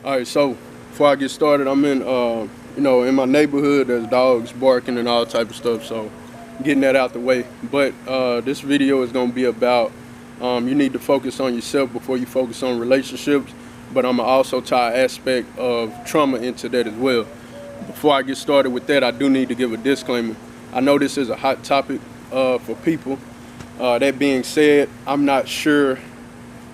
All right, so before I get started, I'm in, in my neighborhood. There's dogs barking and all type of stuff. So, getting that out the way. But this video is gonna be about you need to focus on yourself before you focus on relationships. But I'm gonna also tie an aspect of trauma into that as well. Before I get started with that, I do need to give a disclaimer. I know this is a hot topic for people. That being said, I'm not sure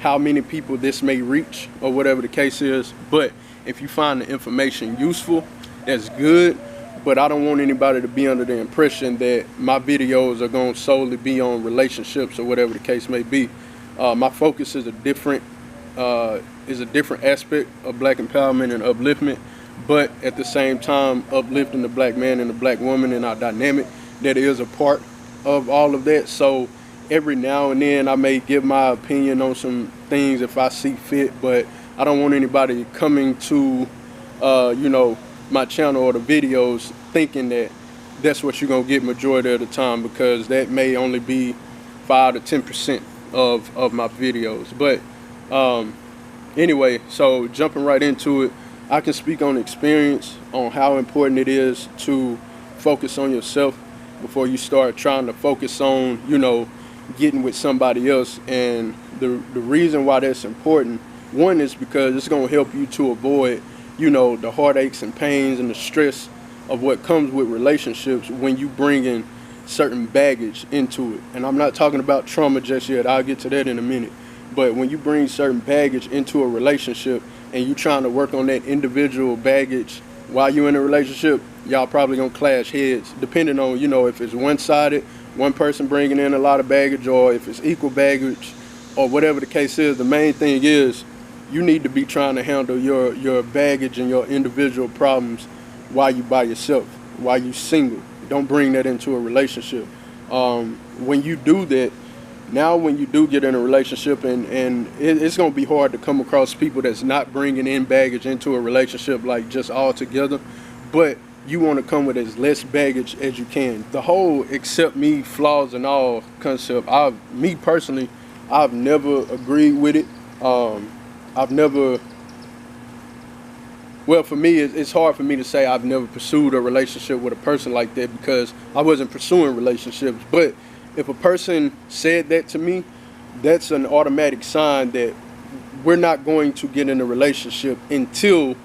how many people this may reach or whatever the case is, but if you find the information useful, that's good. But I don't want anybody to be under the impression that my videos are going to solely be on relationships or whatever the case may be. My focus is a different aspect of black empowerment and upliftment, but at the same time uplifting the black man and the black woman in our dynamic that is a part of all of that. So every now and then I may give my opinion on some things if I see fit, but I don't want anybody coming to my channel or the videos thinking that that's what you're gonna get majority of the time, because that may only be 5 to 10% of my videos. But anyway, so jumping right into it, I can speak on experience on how important it is to focus on yourself before you start trying to focus on, getting with somebody else. And the reason why that's important, one, is because it's going to help you to avoid, the heartaches and pains and the stress of what comes with relationships when you bring in certain baggage into it. And I'm not talking about trauma just yet. I'll get to that in a minute. But when you bring certain baggage into a relationship and you trying to work on that individual baggage while you're in a relationship, y'all probably gonna clash heads, depending on, if it's one-sided, one person bringing in a lot of baggage, or if it's equal baggage, or whatever the case is. The main thing is you need to be trying to handle your baggage and your individual problems while you by yourself, while you single. Don't bring that into a relationship. When you do that, now when you do get in a relationship, and it's going to be hard to come across people that's not bringing in baggage into a relationship, like just all together, but you want to come with as less baggage as you can. The whole accept me, flaws and all concept, me personally, I've never agreed with it. I've never, well, for me, it's hard for me to say I've never pursued a relationship with a person like that, because I wasn't pursuing relationships. But if a person said that to me, that's an automatic sign that we're not going to get in a relationship until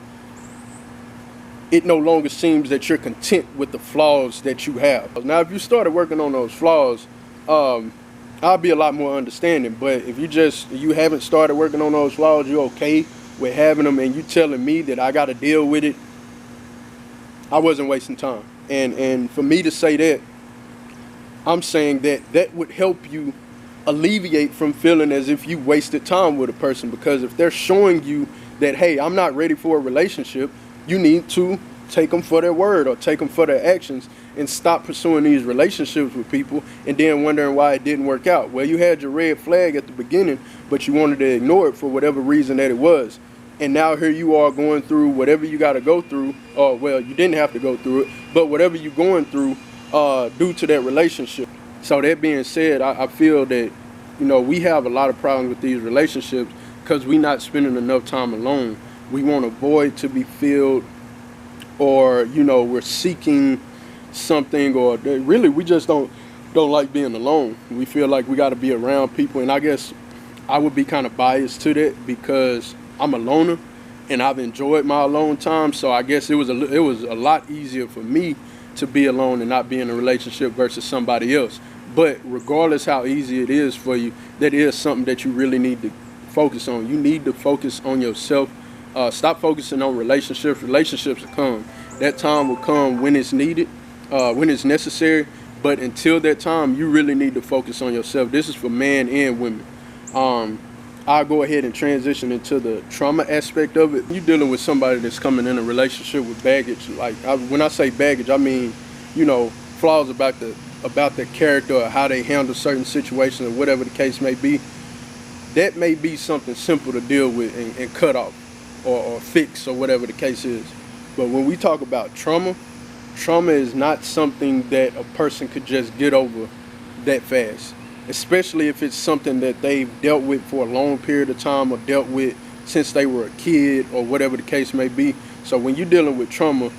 it no longer seems that you're content with the flaws that you have. Now, if you started working on those flaws, I'll be a lot more understanding. But if you haven't started working on those flaws, you're okay with having them, and you telling me that I got to deal with it, I wasn't wasting time. And for me to say that, I'm saying that would help you alleviate from feeling as if you wasted time with a person. Because if they're showing you that, hey, I'm not ready for a relationship, you need to take them for their word or take them for their actions, and stop pursuing these relationships with people and then wondering why it didn't work out. Well, you had your red flag at the beginning, but you wanted to ignore it for whatever reason that it was. And now here you are going through whatever you got to go through, or well, you didn't have to go through it, but whatever you're going through due to that relationship. So that being said, I feel that, we have a lot of problems with these relationships because we're not spending enough time alone. We want a void to be filled, or, we're seeking something, or really we just don't like being alone. We feel like we got to be around people, and I guess I would be kind of biased to that because I'm a loner and I've enjoyed my alone time. So I guess it was a lot easier for me to be alone and not be in a relationship versus somebody else. But regardless how easy it is for you, that is something that you really need to focus on. You need to focus on yourself. Stop focusing on relationships. Relationships will come. That time will come when it's needed, when it's necessary. But until that time, you really need to focus on yourself. This is for men and women. I'll go ahead and transition into the trauma aspect of it. You're dealing with somebody that's coming in a relationship with baggage. Like when I say baggage, I mean, flaws about the character or how they handle certain situations or whatever the case may be. That may be something simple to deal with and cut off or fix or whatever the case is. But when we talk about trauma is not something that a person could just get over that fast, especially if it's something that they've dealt with for a long period of time or dealt with since they were a kid or whatever the case may be. So when you're dealing with trauma,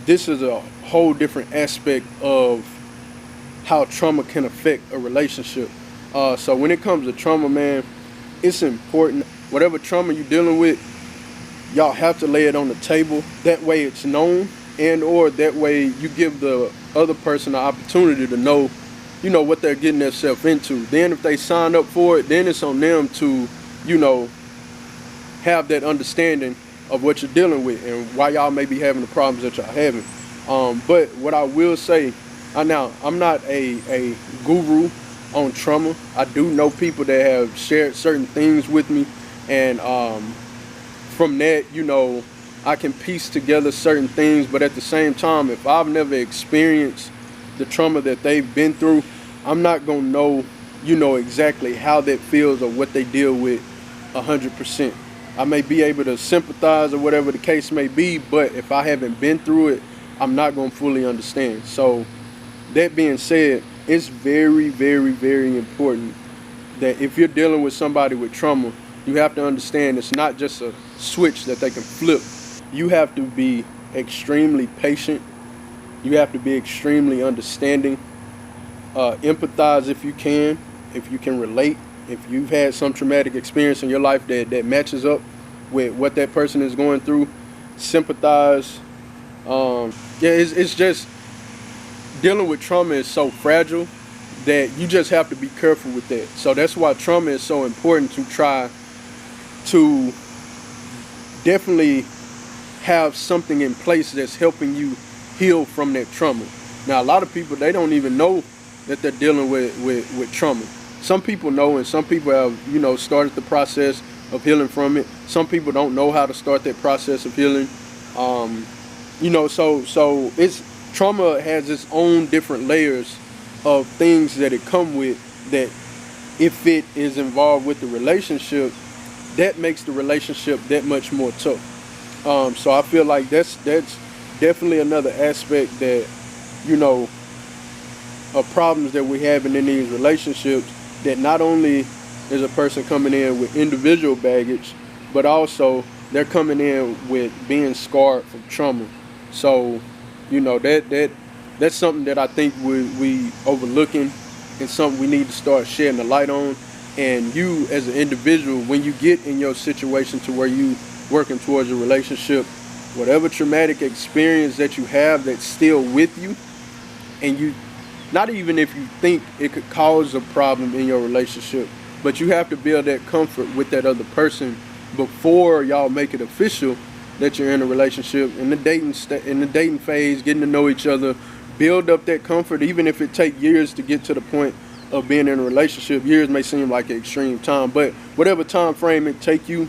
this is a whole different aspect of how trauma can affect a relationship. So when it comes to trauma, man, it's important. Whatever trauma you're dealing with, y'all have to lay it on the table. That way it's known, and or that way you give the other person the opportunity to know, what they're getting themselves into. Then if they sign up for it, then it's on them to, have that understanding of what you're dealing with and why y'all may be having the problems that y'all having. But what I will say, now I'm not a guru on trauma. I do know people that have shared certain things with me, and from that, I can piece together certain things. But at the same time, if I've never experienced the trauma that they've been through, I'm not gonna know, exactly how that feels or what they deal with 100%. I may be able to sympathize or whatever the case may be, but if I haven't been through it, I'm not gonna fully understand. So that being said, it's very, very, very important that if you're dealing with somebody with trauma, you have to understand it's not just a switch that they can flip. You have to be extremely patient. You have to be extremely understanding. Empathize if you can relate. If you've had some traumatic experience in your life that matches up with what that person is going through, sympathize. It's just dealing with trauma is so fragile that you just have to be careful with that. So that's why trauma is so important, to try to definitely have something in place that's helping you heal from that trauma. Now, a lot of people, they don't even know that they're dealing with trauma. Some people know, and some people have, started the process of healing from it. Some people don't know how to start that process of healing. So it's trauma has its own different layers of things that it come with, that if it is involved with the relationship, that makes the relationship that much more tough. So I feel like that's definitely another aspect that, of problems that we're having in these relationships, that not only is a person coming in with individual baggage, but also they're coming in with being scarred from trauma. So, that's something that I think we overlooking, and something we need to start shedding the light on. And you as an individual, when you get in your situation to where you working towards a relationship, whatever traumatic experience that you have that's still with you, and you, not even if you think it could cause a problem in your relationship, but you have to build that comfort with that other person before y'all make it official that you're in a relationship. In the dating phase, getting to know each other, build up that comfort, even if it takes years to get to the point of being in a relationship. Years may seem like an extreme time, but whatever time frame it take you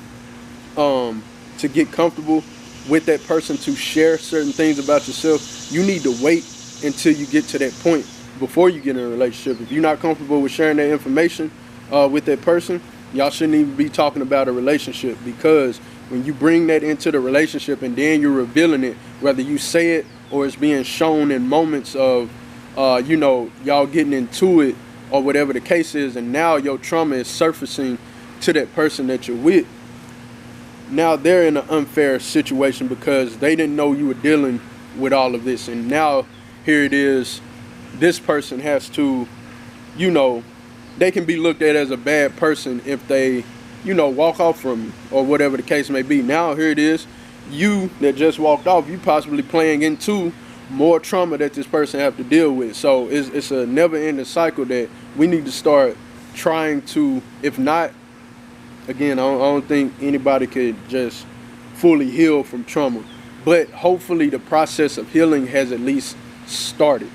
to get comfortable with that person, to share certain things about yourself, you need to wait until you get to that point before you get in a relationship. If you're not comfortable with sharing that information with that person, y'all shouldn't even be talking about a relationship, because when you bring that into the relationship and then you're revealing it, whether you say it or it's being shown in moments of y'all getting into it or whatever the case is, and now your trauma is surfacing to that person that you're with, now they're in an unfair situation because they didn't know you were dealing with all of this. And now here it is, this person has to, they can be looked at as a bad person if they, walk off from you or whatever the case may be. Now here it is, you that just walked off, you possibly playing into more trauma that this person have to deal with. So it's a never-ending cycle that we need to start trying to, if not, again, I don't think anybody could just fully heal from trauma, but hopefully the process of healing has at least started.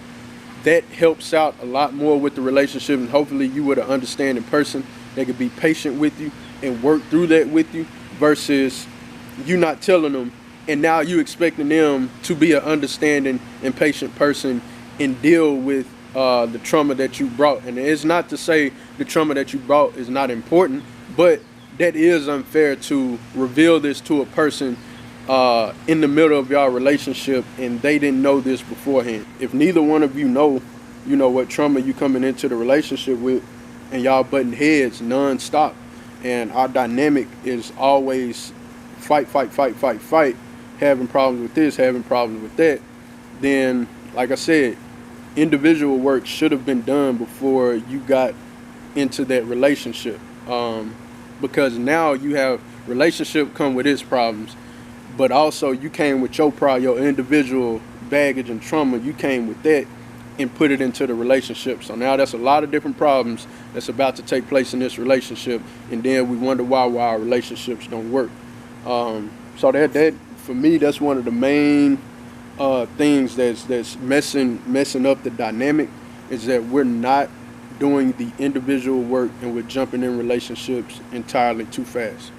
That helps out a lot more with the relationship, and hopefully you with an understanding person that could be patient with you and work through that with you, versus you not telling them and now you expecting them to be an understanding and patient person and deal with the trauma that you brought. And it's not to say the trauma that you brought is not important, but that is unfair to reveal this to a person in the middle of y'all relationship and they didn't know this beforehand. If neither one of you know what trauma you coming into the relationship with, and y'all butting heads non-stop, and our dynamic is always fight, fight, fight, fight, fight, having problems with this, having problems with that, then, like I said, individual work should have been done before you got into that relationship. Because now you have relationship come with its problems, but also you came with your individual baggage and trauma. You came with that and put it into the relationship. So now that's a lot of different problems that's about to take place in this relationship, and then we wonder why our relationships don't work. So that for me, that's one of the main things that's messing up the dynamic, is that we're not doing the individual work and we're jumping in relationships entirely too fast.